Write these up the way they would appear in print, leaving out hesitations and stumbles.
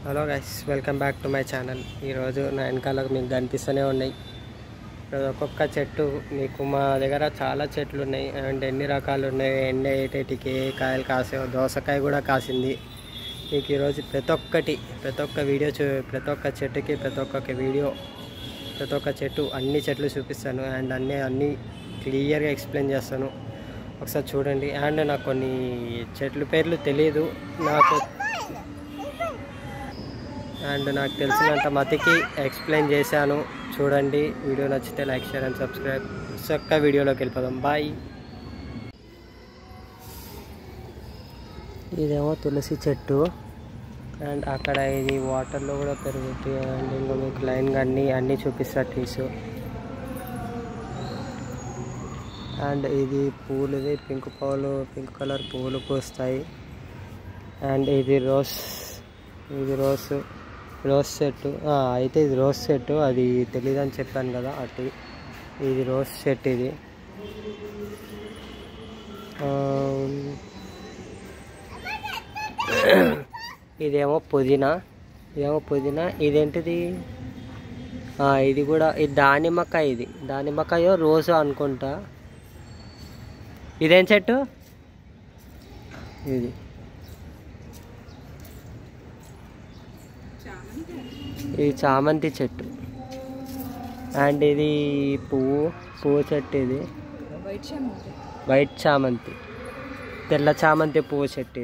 Hello guys, welcome back to my channel. ఈరోజు నా వెనకాలకు మీకు కనిపిస్తూనే ఉన్నాయి. ఈరోజు ఒక్కొక్క చెట్టు మీకు మా దగ్గర చాలా చెట్లు ఉన్నాయి. అండ్ ఎన్ని రకాలు ఉన్నాయి, ఎండ ఏటేటికి కాయలు కాసాయో, దోసకాయ కూడా కాసింది. మీకు ఈరోజు ప్రతి ఒక్క వీడియో ప్రతి ఒక్క చెట్టుకి ప్రతి ఒక్క చెట్టు అన్ని చెట్లు చూపిస్తాను. అండ్ అన్నీ క్లియర్గా ఎక్స్ప్లెయిన్ చేస్తాను. ఒకసారి చూడండి. అండ్ నాకు కొన్ని చెట్ల పేర్లు తెలియదు, నాకు తెలిసినంత మతికి ఎక్స్ప్లెయిన్ చేశాను. చూడండి. వీడియో నచ్చితే లైక్, షేర్ అండ్ సబ్స్క్రైబ్. చక్క వీడియోలోకి వెళ్ళిపోదాం. బాయ్. ఇదేమో తులసి చెట్టు. అండ్ అక్కడ ఇది వాటర్లో కూడా పెరుగుతుంది. అండ్ ఇంకా మీకు లైన్గా అన్నీ చూపిస్తారు ట్రీస్. అండ్ ఇది పూలుది, పింక్ కలర్ పువ్వులు పూస్తాయి. అండ్ ఇది రోజ్ సెట్. అయితే ఇది రోజ్ సెట్, అది తెలీదని చెప్పాను కదా. ఇది రోజ్ సెట్. ఇదేమో పుదీనా. ఇదేంటిది? ఇది కూడా దానిమ్మకాయో రోజు అనుకుంటా. ఇదేం చెట్టు? ఇది చామంతి చెట్టు. అండ్ ఇది పువ్వు చెట్టు. ఇది వైట్ చామంతి, తెల్ల చామంతి పువ్వు చెట్టు.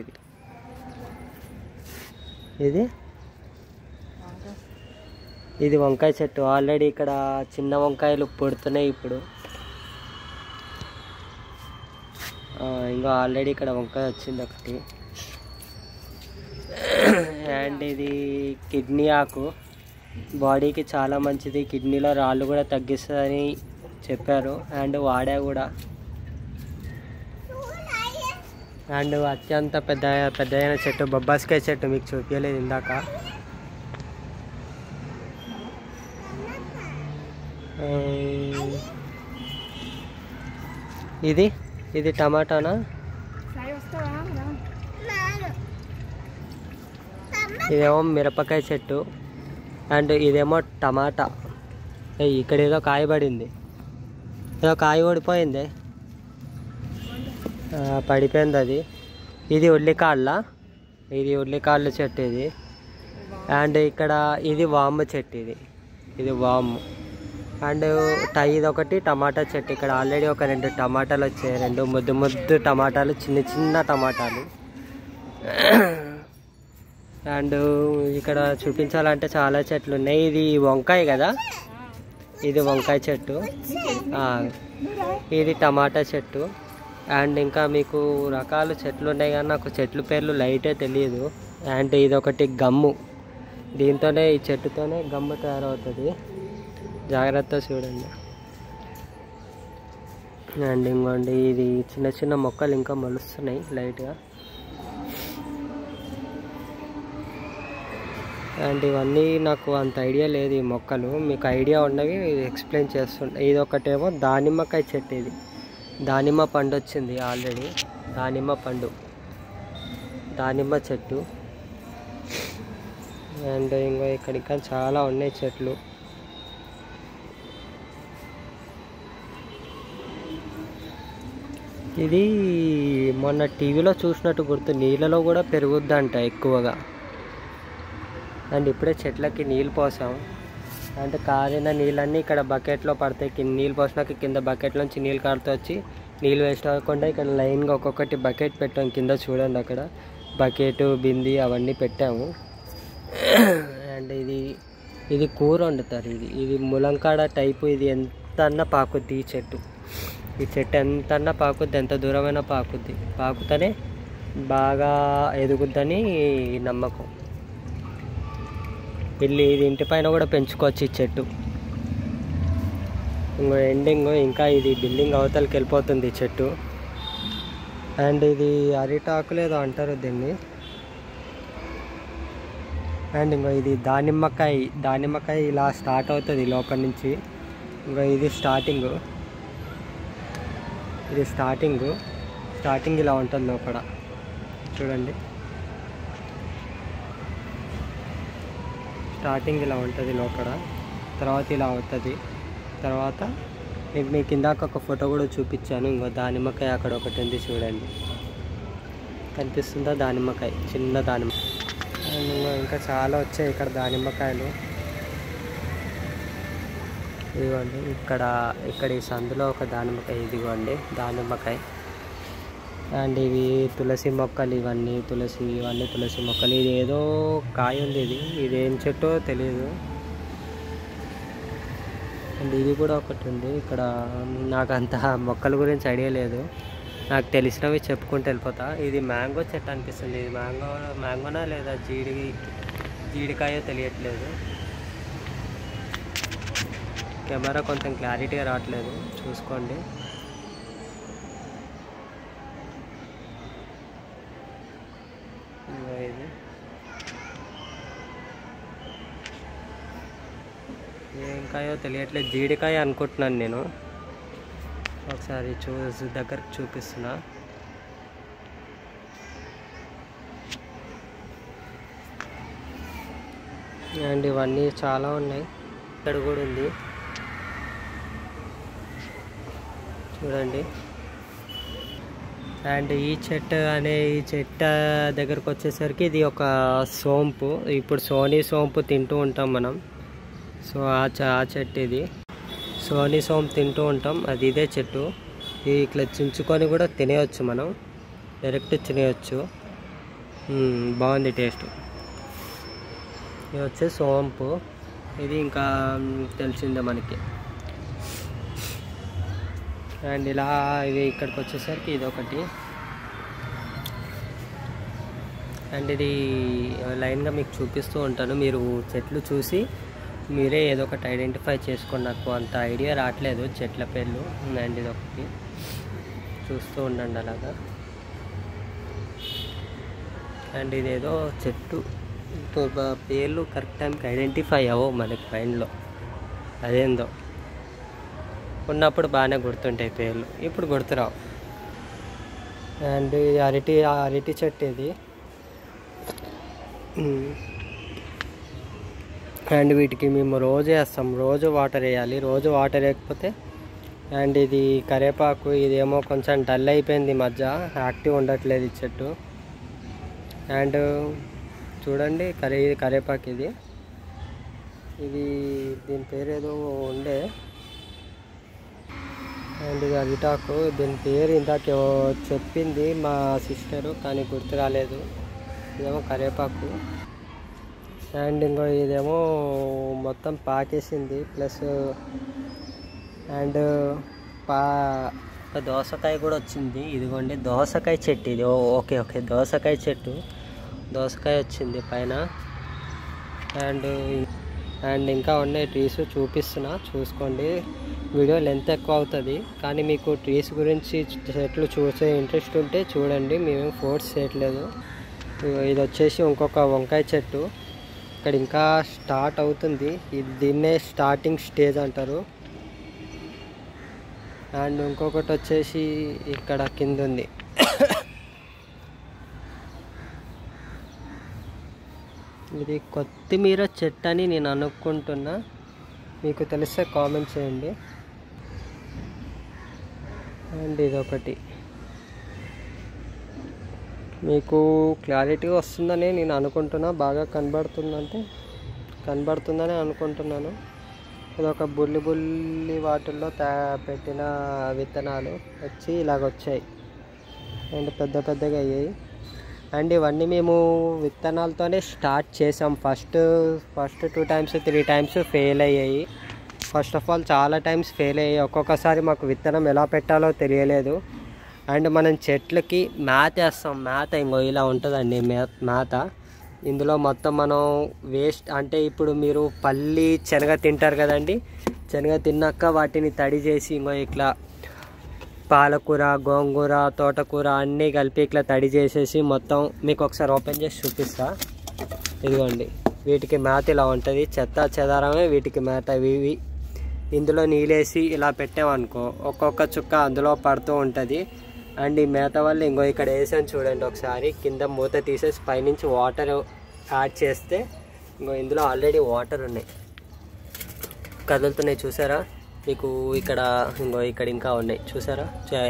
ఇది వంకాయ చెట్టు. ఆల్రెడీ ఇక్కడ చిన్న వంకాయలు పుడుతున్నాయి ఇప్పుడు. ఇంకా ఆల్రెడీ ఇక్కడ వంకాయ వచ్చింది ఒకటి. అండ్ ఇది కిడ్నీ ఆకు, బాడీకి చాలా మంచిది. కిడ్నీలో రాళ్ళు కూడా తగ్గిస్తుందని చెప్పారు. అండ్ వాడా కూడా. అండ్ అత్యంత పెద్దదైన చెట్టు బొబ్బాస్కాయ చెట్టు, మీకు చూపించలేదు ఇందాక. ఇది టమాటానా? ఇదేమో మిరపకాయ చెట్టు. అండ్ ఇదేమో టమాటా. ఇక్కడ ఏదో కాయ పడింది, ఏదో కాయ ఓడిపోయింది, పడిపోయింది అది. ఇది ఉల్లికాళ్ళ చెట్టు ఇది. అండ్ ఇక్కడ ఇది వాము చెట్టు. ఇది వాము. అండ్ ఇది ఒకటి టమాటా చెట్టు. ఇక్కడ ఆల్రెడీ ఒక 2 టమాటాలు వచ్చాయి. 2 ముద్దు టమాటాలు, చిన్న టమాటాలు. అండ్ ఇక్కడ చూపించాలంటే చాలా చెట్లు ఉన్నాయి. ఇది వంకాయ కదా, ఇది వంకాయ చెట్టు. ఇది టమాటా చెట్టు. అండ్ ఇంకా మీకు రకాల చెట్లు ఉన్నాయి కానీ నాకు చెట్ల పేర్లు లైటే తెలియదు. అండ్ ఇది ఒకటి గమ్ము. ఈ చెట్టుతోనే గమ్ము తయారవుతుంది. జాగ్రత్తగా చూడండి. అండ్ ఇంకోండి, ఇది చిన్న మొక్కలు ఇంకా మొలుస్తున్నాయి లైట్గా. అండ్ ఇవన్నీ నాకు అంత ఐడియా లేదు. ఈ మొక్కలు మీకు ఐడియా ఉన్నవి ఎక్స్ప్లెయిన్ చేస్తుంటా. ఇది ఒకటేమో దానిమ్మకాయ చెట్టు. ఇది దానిమ్మ పండు వచ్చింది ఆల్రెడీ. దానిమ్మ చెట్టు. అండ్ ఇక్కడ ఇంకా చాలా ఉన్నాయి చెట్లు. ఇది మొన్న టీవీలో చూసినట్టు గుర్తు, నీళ్ళలో కూడా పెరుగుద్దంట ఎక్కువగా. అండ్ ఇప్పుడే చెట్లకి నీళ్ళు పోసాం. అంటే కారిన నీళ్ళన్నీ ఇక్కడ బకెట్లో పడతాయి. నీళ్ళు పోసినాక కింద బకెట్లోంచి నీళ్ళు కారుతూ వచ్చి నీళ్ళు వేస్ట్ అవ్వకుండా ఇక్కడ లైన్గా ఒక్కొక్కటి బకెట్ పెట్టాం కింద. చూడండి, అక్కడ బకెట్, బింది అవన్నీ పెట్టాము. అండ్ ఇది కూర వండుతారు. ఇది ములంకాడ టైపు. ఇది ఎంత అన్నా పాకుద్ది ఈ చెట్టు ఎంత అన్నా పాకుద్ది, ఎంత దూరమైనా పాకుతూనే బాగా ఎదుగుద్దని నమ్మకం. ఇది ఇంటి పైన కూడా పెంచుకోవచ్చు ఈ చెట్టు. ఇంకా ఇది బిల్డింగ్ అవతలకి వెళ్ళిపోతుంది ఈ చెట్టు. అండ్ ఇది అరిటాకులు ఏదో అంటారు దీన్ని. అండ్ ఇది దానిమ్మకాయ ఇలా స్టార్ట్ అవుతుంది లోపల నుంచి. ఇది స్టార్టింగ్ ఇలా ఉంటుంది లోపల. చూడండి. స్టార్టింగ్ ఇలా ఉంటుంది లోపల, తర్వాత ఇలా అవుతుంది. తర్వాత మీకు ఇందాక ఒక ఫోటో కూడా చూపించాను. ఇంకో దానిమ్మకాయ అక్కడ ఒకటి ఉంది చూడండి, కనిపిస్తుందా? దానిమ్మకాయ, చిన్న దానిమ్మ. ఇంకా చాలా వచ్చాయి ఇక్కడ దానిమ్మకాయలు. ఇదిగోండి ఇక్కడ ఈ సందులో ఒక దానిమ్మకాయ, ఇదిగోండి దానిమ్మకాయ. అండ్ ఇవి తులసి మొక్కలు, ఇవన్నీ తులసి మొక్కలు. ఇది ఏదో కాయ ఉంది, ఇది ఏం చెట్టో తెలియదు. అండ్ ఇది కూడా ఒకటి ఉంది ఇక్కడ. నాకు అంత మొక్కల గురించి ఐడియా లేదు, నాకు తెలిసినవి చెప్పుకుంటూ వెళ్ళిపోతా. ఇది మ్యాంగో చెట్టు అనిపిస్తుంది. ఇది మ్యాంగోనా లేదా జీడికాయో తెలియట్లేదు. కెమెరా కొంచెం క్లారిటీగా రావట్లేదు, చూసుకోండి. ఇది ఏం కాయో తెలియట్లేదు, జీడికాయ అనుకుంటున్నాను నేను. ఒకసారి దగ్గరకు చూపిస్తున్నా. అండ్ ఇవన్నీ చాలా ఉన్నాయి. ఇక్కడ కూడా ఉంది చూడండి. అండ్ ఈ చెట్టు దగ్గరకు వచ్చేసరికి ఇది ఒక సోంపు. ఇప్పుడు సోంపు తింటూ ఉంటాం మనం. సో ఆ చెట్టు ఇది సోంపు తింటూ ఉంటాం. అది ఇదే చెట్టు. ఇది ఇట్లా చించుకొని కూడా తినేయచ్చు, మనం డైరెక్ట్ తినేయచ్చు. బాగుంది టేస్ట్. ఇది వచ్చే సోంపు. ఇది ఇంకా తెలిసిందే మనకి. అండ్ ఇలా ఇవి ఇక్కడికి వచ్చేసరికి ఇది ఒకటి. అండ్ ఇది లైన్గా మీకు చూపిస్తూ ఉంటాను. మీరు చెట్లు చూసి మీరే ఏదో ఒకటి ఐడెంటిఫై చేసుకోండి. నాకు అంత ఐడియా రావట్లేదు చెట్ల పేర్లు. అండ్ ఇది ఒకటి చూస్తూ ఉండండి అలాగా. అండ్ ఇదేదో చెట్టు పేర్లు కరెక్ట్ టైంకి ఐడెంటిఫై అవ్వవు మనకి మైండ్లో, అదేందో. ఉన్నప్పుడు బాగానే గుర్తుంటాయి పేర్లు, ఇప్పుడు గుర్తురావు. అండ్ అరటి చెట్టు ఇది. అండ్ వీటికి మేము రోజు వేస్తాం, రోజు వాటర్ వేయాలి. రోజు వాటర్ వేయకపోతే. అండ్ ఇది కరివేపాకు. ఇదేమో కొంచెం డల్ అయిపోయింది ఈ మధ్య, యాక్టివ్ ఉండట్లేదు ఈ చెట్టు. అండ్ చూడండి కరివేపాకు ఇది దీని పేరు ఏదో ఉండే. అండ్ ఇది అరిటాకు. దీని పేరు ఇందాక చెప్పింది మా సిస్టరు, కానీ గుర్తు రాలేదు. ఇదేమో కరివేపాకు. అండ్ ఇంకో ఇదేమో మొత్తం పాకేసింది ప్లస్. అండ్ దోసకాయ కూడా వచ్చింది. ఇదిగోండి దోసకాయ చెట్టు ఇది. ఓకే దోసకాయ చెట్టు, దోసకాయ వచ్చింది పైన. అండ్ ఇంకా ఉన్నాయి ట్రీస్, చూపిస్తున్నా చూసుకోండి. వీడియో లెంత్ ఎక్కువ అవుతుంది, కానీ మీకు ట్రీస్ గురించి చెట్లు చూసే ఇంట్రెస్ట్ ఉంటే చూడండి, మేమేం ఫోర్స్ చేయట్లేదు. ఇది వచ్చేసి ఇంకొక వంకాయ చెట్టు. ఇక్కడ ఇంకా స్టార్ట్ అవుతుంది, దీన్నే స్టార్టింగ్ స్టేజ్ అంటారు. అండ్ ఇంకొకటి వచ్చేసి ఇక్కడ కింద ఉంది. ఇది కొత్తిమీర చెట్టు అని నేను అనుకుంటున్నా, మీకు తెలిస్తే కామెంట్ చేయండి. అండ్ ఇదొకటి. మీకు క్లారిటీగా వస్తుందని నేను అనుకుంటున్నా, బాగా కనబడుతుందని అనుకుంటున్నాను. ఇదొక బుల్లి వాటిల్లో పెట్టిన విత్తనాలు వచ్చి ఇలాగ వచ్చాయి. అండ్ పెద్దగా అయ్యాయి. అండ్ ఇవన్నీ మేము విత్తనాలతోనే స్టార్ట్ చేసాం. ఫస్ట్ 2 times 3 times ఫెయిల్ అయ్యాయి. ఫస్ట్ ఆఫ్ ఆల్ చాలా టైమ్స్ ఫెయిల్ అయ్యాయి. ఒక్కొక్కసారి మాకు విత్తనం ఎలా పెట్టాలో తెలియలేదు. అండ్ మనం చెట్లకి మేత వేస్తాం. మేత ఇంకో ఇలా ఉంటుందండి మేత. ఇందులో మొత్తం మనం వేస్ట్ అంటే ఇప్పుడు మీరు శనగ తింటారు కదండి, శనగ తిన్నాక వాటిని తడి చేసి ఇంకో ఇట్లా పాలకూర, గోంగూర, తోటకూర అన్నీ కలిపి ఇట్లా తడి చేసేసి మొత్తం మీకు ఒకసారి ఓపెన్ చేసి చూపిస్తా. ఇదిగోండి వీటికి మేత ఇలా ఉంటుంది. చెత్త చెదారమే వీటికి మేత. ఇవి ఇందులో నీళ్ళేసి ఇలా పెట్టామనుకో ఒక్కొక్క చుక్క అందులో పడుతూ ఉంటుంది. అండ్ ఈ మేత వల్ల ఇంకో ఇక్కడ వేసాను చూడండి ఒకసారి. కింద మూత తీసేసి పైనుంచి వాటర్ యాడ్ చేస్తే ఇంకో ఇందులో ఆల్రెడీ వాటర్ ఉన్నాయి, కదులుతున్నాయి చూసారా. మీకు ఇక్కడ ఇక్కడ ఇంకా ఉన్నాయి చూసారా,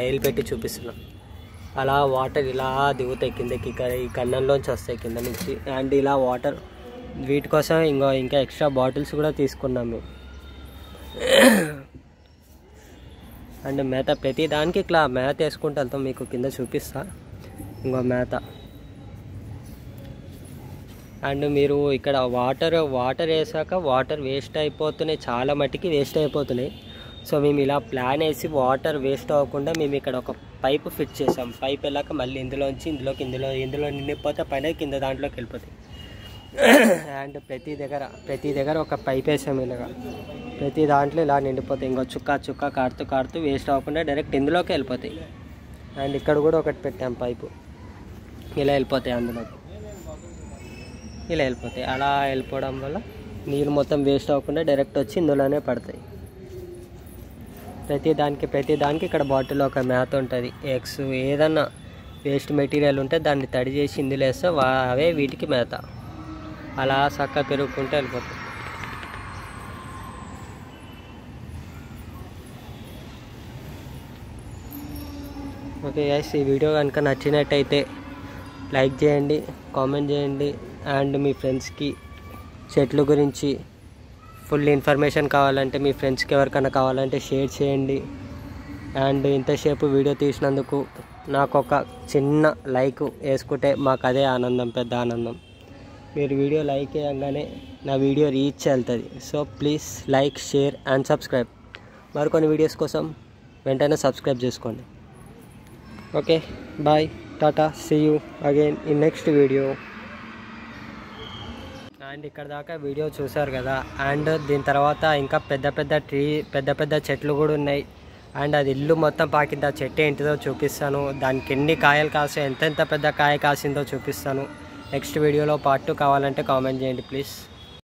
ఏలు పెట్టి చూపిస్తున్నా. అలా వాటర్ ఇలా దిగుతాయి కిందకి, ఇక్కడ ఈ కన్నంలోంచి వస్తాయి కింద నుంచి. అండ్ ఇలా వాటర్ వీటి కోసం ఇంకా ఎక్స్ట్రా బాటిల్స్ కూడా తీసుకున్నాం మేము. అండ్ మేత ప్రతి దానికి ఇట్లా మేత వేసుకుంటూ వెళ్తాం, మీకు కింద చూపిస్తా మేత. అండ్ మీరు ఇక్కడ వాటర్ వేసాక వాటర్ వేస్ట్ అయిపోతున్నాయి, చాలా మట్టికి వేస్ట్ అయిపోతున్నాయి. సో మేము ఇలా ప్లాన్ వేసి వాటర్ వేస్ట్ అవ్వకుండా మేము ఇక్కడ ఒక పైప్ ఫిట్ చేసాం. పైప్ వెళ్ళాక మళ్ళీ ఇందులోంచి ఇందులో నిండిపోతే పైన కింద దాంట్లోకి వెళ్ళిపోతాయి. అండ్ ప్రతి దగ్గర ఒక పైప్ వేసాం ఇలాగా, ప్రతి దాంట్లో ఇలా నిండిపోతాయి. ఇంకో చుక్క కారుతూ వేస్ట్ అవ్వకుండా డైరెక్ట్ ఇందులోకి వెళ్ళిపోతాయి. అండ్ ఇక్కడ కూడా ఒకటి పెట్టాం పైపు, ఇలా వెళ్ళిపోతాయి అందులోకి, ఇలా వెళ్ళిపోతాయి. అలా వెళ్ళిపోవడం వల్ల నీళ్ళు మొత్తం వేస్ట్ అవ్వకుండా డైరెక్ట్ వచ్చి ఇందులోనే పడతాయి. ప్రతి దానికి ఇక్కడ బాటిల్లో ఒక మేత ఉంటుంది. ఎగ్స్ ఏదన్నా వేస్ట్ మెటీరియల్ ఉంటే దాన్ని తడి చేసి ఇందులో వేస్తే అవే వీటికి మేత. అలా చక్కగా పెరుగుకుంటూ వెళ్ళిపోతాయి. ఓకే గైస్, ఈ వీడియో కనుక నచ్చినట్టయితే లైక్ చేయండి, కామెంట్ చేయండి. అండ్ మీ ఫ్రెండ్స్కి చెట్ల గురించి ఫుల్ ఇన్ఫర్మేషన్ కావాలంటే, మీ ఫ్రెండ్స్కి ఎవరికైనా కావాలంటే షేర్ చేయండి. అండ్ ఇంతసేపు వీడియో తీసినందుకు నాకు ఒక చిన్న లైక్ వేసుకుంటే మాకు అదే ఆనందం, పెద్ద ఆనందం. మీరు వీడియో లైక్ చేయగానే నా వీడియో రీచ్ వెళ్తుంది. So please like, share and subscribe. మరికొన్ని వీడియోస్ కోసం వెంటనే సబ్స్క్రైబ్ చేసుకోండి. Okay, bye, tata, see you again in next video. And ఇక్కడ దాకా వీడియో చూసారు కదా. అండ్ దీని తర్వాత ఇంకా పెద్ద చెట్లు కూడా ఉన్నాయి. అండ్ అది ఇల్లు మొత్తం పాకింది. ఆ చెట్టు ఏంటిదో చూపిస్తాను, దానికి ఎన్ని కాయలు కాసాయి, ఎంత పెద్ద కాయ కాసిందో చూపిస్తాను. నెక్స్ట్ వీడియోలో పార్ట్ 2 కావాలంటే కామెంట్ చేయండి ప్లీజ్.